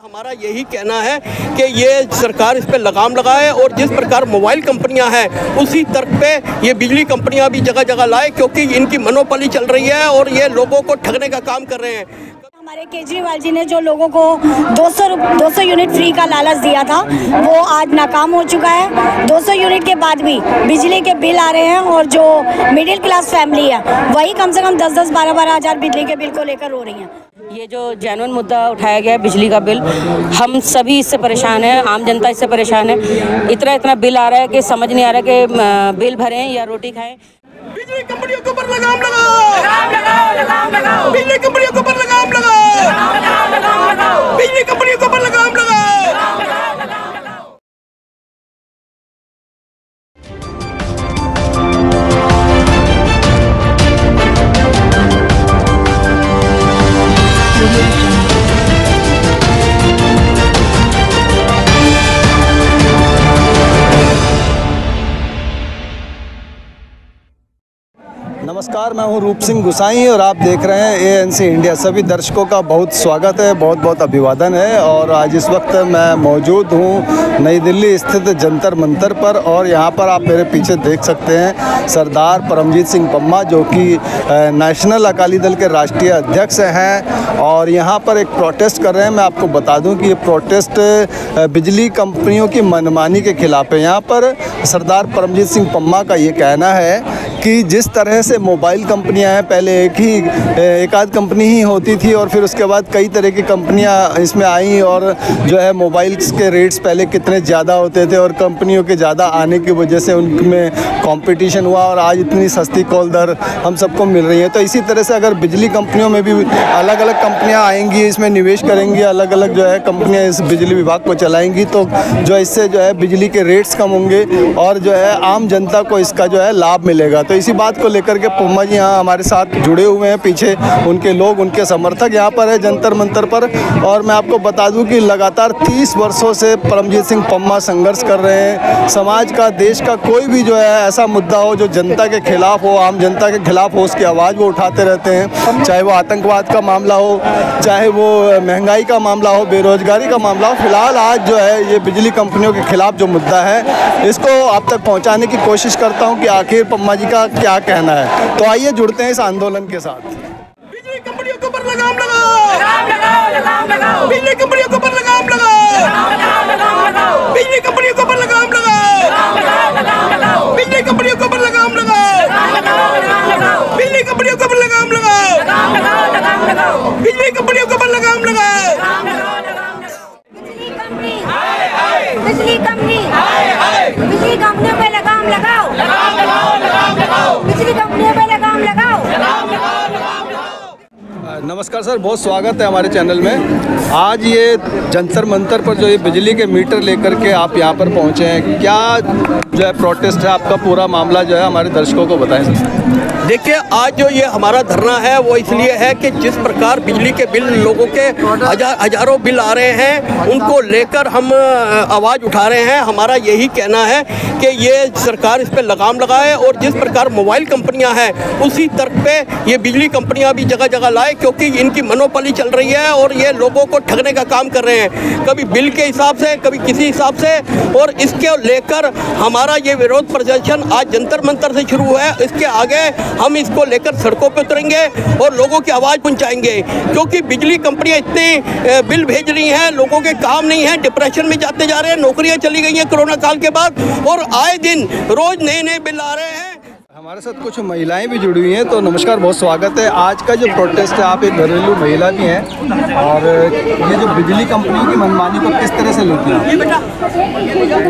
हमारा यही कहना है कि ये सरकार इस पे लगाम लगाए और जिस प्रकार मोबाइल कंपनियां हैं उसी तर्क पे ये बिजली कंपनियां भी जगह जगह लाए, क्योंकि इनकी मोनोपोली चल रही है और ये लोगों को ठगने का काम कर रहे हैं। हमारे केजरीवाल जी ने जो लोगों को 200 यूनिट फ्री का लालच दिया था वो आज नाकाम हो चुका है। 200 यूनिट के बाद भी बिजली के बिल आ रहे हैं और जो मिडिल क्लास फैमिली है वही कम से कम 10-10, 12-12 हज़ार बिजली के बिल को लेकर रो रही हैं। ये जो जेन्युइन मुद्दा उठाया गया है बिजली का बिल, हम सभी इससे परेशान हैं, आम जनता इससे परेशान है। इतना बिल आ रहा है कि समझ नहीं आ रहा कि बिल भरें या रोटी खाएं। बिजली कंपनियों के ऊपर लगाम लगाओ, बिजली कंपनियों के ऊपर लगाम लगाओ, बिजली कंपनियों के ऊपर लगाम लगाओ। नमस्कार, मैं हूं रूप सिंह गुसाई और आप देख रहे हैं एएनसी इंडिया। सभी दर्शकों का बहुत स्वागत है, बहुत बहुत अभिवादन है। और आज इस वक्त मैं मौजूद हूं नई दिल्ली स्थित जंतर मंतर पर और यहां पर आप मेरे पीछे देख सकते हैं सरदार परमजीत सिंह पम्मा, जो कि नेशनल अकाली दल के राष्ट्रीय अध्यक्ष हैं और यहां पर एक प्रोटेस्ट कर रहे हैं। मैं आपको बता दूं कि ये प्रोटेस्ट बिजली कंपनियों की मनमानी के खिलाफ है। यहाँ पर सरदार परमजीत सिंह पम्मा का ये कहना है कि जिस तरह से मोबाइल कंपनियां हैं, पहले एक आध कंपनी ही होती थी और फिर उसके बाद कई तरह की कंपनियां इसमें आई और जो है मोबाइल्स के रेट्स पहले कितने ज़्यादा होते थे और कंपनियों के ज़्यादा आने की वजह से उनमें कंपटीशन हुआ और आज इतनी सस्ती कॉल दर हम सबको मिल रही है। तो इसी तरह से अगर बिजली कंपनियों में भी अलग अलग कंपनियाँ आएंगी, इसमें निवेश करेंगी, अलग अलग जो है कंपनियाँ इस बिजली विभाग को चलाएँगी, तो जो इससे जो है बिजली के रेट्स कम होंगे और जो है आम जनता को इसका जो है लाभ मिलेगा। तो इसी बात को लेकर के पम्मा जी यहाँ हमारे साथ जुड़े हुए हैं। पीछे उनके लोग, उनके समर्थक यहाँ पर है जंतर मंतर पर। और मैं आपको बता दूं कि लगातार 30 वर्षों से परमजीत सिंह पम्मा संघर्ष कर रहे हैं। समाज का, देश का कोई भी जो है ऐसा मुद्दा हो जो जनता के खिलाफ हो, आम जनता के खिलाफ हो, उसकी आवाज़ वो उठाते रहते हैं। चाहे वो आतंकवाद का मामला हो, चाहे वो महंगाई का मामला हो, बेरोजगारी का मामला हो। फिलहाल आज जो है ये बिजली कंपनियों के खिलाफ जो मुद्दा है इसको आप तक पहुँचाने की कोशिश करता हूँ कि आखिर पम्मा जी का क्या कहना है। तो आइए जुड़ते हैं इस आंदोलन के साथ। बिजली कंपनियों के ऊपर लगाम लगाओ, बिजली कंपनियों के ऊपर लगाम लगाओ, बिजली कंपनियों के ऊपर लगाम लगाओ, बिजली कंपनियों के ऊपर लगाम लगाओ, बिजली कंपनियों के ऊपर लगाम लगाओ, बिजली कंपनियों के ऊपर लगाम लगाओ। बिजली कंपनी बिजली कंपनियों पे लगाम लगाओ, बिजली कंपनियों पे लगाम लगाओ। नमस्कार सर, बहुत स्वागत है हमारे चैनल में। आज ये जंतर मंतर पर जो ये बिजली के मीटर लेकर के आप यहाँ पर पहुँचे हैं, क्या जो है प्रोटेस्ट है आपका, पूरा मामला जो है हमारे दर्शकों को बताएं सर। देखिए, आज जो ये हमारा धरना है वो इसलिए है कि जिस प्रकार बिजली के बिल, लोगों के हजारों बिल आ रहे हैं, उनको लेकर हम आवाज़ उठा रहे हैं। हमारा यही कहना है कि ये सरकार इस पे लगाम लगाए और जिस प्रकार मोबाइल कंपनियां हैं उसी तर्क पे ये बिजली कंपनियां भी जगह जगह लाए, क्योंकि इनकी मोनोपोली चल रही है और ये लोगों को ठगने का काम कर रहे हैं, कभी बिल के हिसाब से, कभी किसी हिसाब से। और इसके लेकर हमारा ये विरोध प्रदर्शन आज जंतर मंतर से शुरू है। इसके आगे हम इसको लेकर सड़कों पर उतरेंगे और लोगों की आवाज़ पहुंचाएंगे, क्योंकि बिजली कंपनियां इतने बिल भेज रही हैं, लोगों के काम नहीं है, डिप्रेशन में जाते जा रहे हैं, नौकरियां चली गई हैं कोरोना काल के बाद और आए दिन रोज नए नए बिल आ रहे हैं। हमारे साथ कुछ महिलाएं भी जुड़ी हुई हैं, तो नमस्कार, बहुत स्वागत है। आज का जो प्रोटेस्ट है, आप एक घरेलू महिला भी हैं और ये जो बिजली कंपनियों की मनमानी को किस तरह से लेती हैं?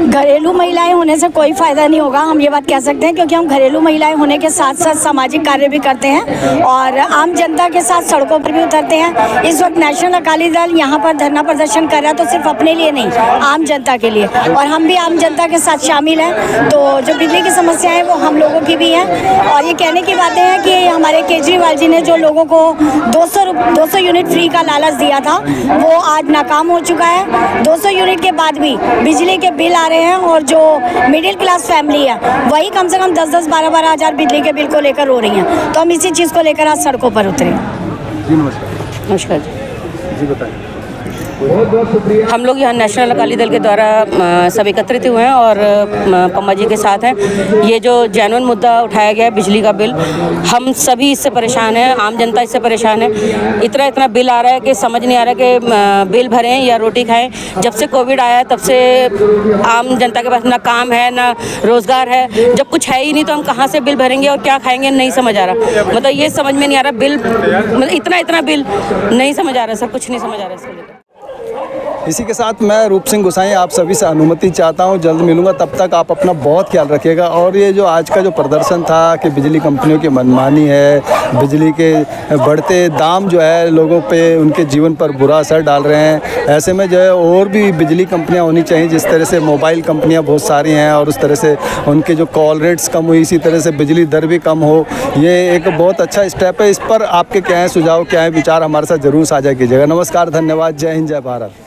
घरेलू महिलाएं होने से कोई फायदा नहीं होगा, हम ये बात कह सकते हैं, क्योंकि हम घरेलू महिलाएं होने के साथ साथ सामाजिक कार्य भी करते हैं और आम जनता के साथ सड़कों पर भी उतरते हैं। इस वक्त नेशनल अकाली दल यहाँ पर धरना प्रदर्शन कर रहा है, तो सिर्फ अपने लिए नहीं, आम जनता के लिए, और हम भी आम जनता के साथ शामिल हैं। तो जो बिजली की समस्या है वो हम लोगों की भी है। और ये कहने की बातें हैं कि हमारे केजरीवाल जी ने जो लोगों को 200 यूनिट फ्री का लालच दिया था वो आज नाकाम हो चुका है। 200 यूनिट के बाद भी बिजली के बिल आ रहे हैं और जो मिडिल क्लास फैमिली है वही कम से कम 10-10, 12-12 हज़ार बिजली के बिल को लेकर रो रही हैं। तो हम इसी चीज़ को लेकर आज सड़कों पर उतरे। जी नमस्कार। नमस्कार जी बताएं। हम लोग यहाँ नेशनल अकाली दल के द्वारा सब एकत्रित हुए हैं और पम्मा जी के साथ हैं। ये जो जेन्युइन मुद्दा उठाया गया है बिजली का बिल, हम सभी इससे परेशान हैं, आम जनता इससे परेशान है। इतना बिल आ रहा है कि समझ नहीं आ रहा कि बिल भरें या रोटी खाएं। जब से कोविड आया है तब से आम जनता के पास ना काम है ना रोज़गार है। जब कुछ है ही नहीं तो हम कहाँ से बिल भरेंगे और क्या खाएंगे, नहीं समझ आ रहा। मतलब ये समझ में नहीं आ रहा बिल, मतलब इतना बिल नहीं समझ आ रहा सर, कुछ नहीं समझ आ रहा इसको लेकर। इसी के साथ मैं रूप सिंह गुसाई आप सभी से अनुमति चाहता हूं, जल्द मिलूंगा, तब तक आप अपना बहुत ख्याल रखिएगा। और ये जो आज का जो प्रदर्शन था कि बिजली कंपनियों की मनमानी है, बिजली के बढ़ते दाम जो है लोगों पे उनके जीवन पर बुरा असर डाल रहे हैं, ऐसे में जो है और भी बिजली कंपनियां होनी चाहिए। जिस तरह से मोबाइल कंपनियां बहुत सारी हैं और उस तरह से उनके जो कॉल रेट्स कम हुई, इसी तरह से बिजली दर भी कम हो, ये एक बहुत अच्छा स्टेप है। इस पर आपके क्या है सुझाव, क्या है विचार, हमारे साथ ज़रूर साझा कीजिएगा। नमस्कार, धन्यवाद, जय हिंद, जय भारत।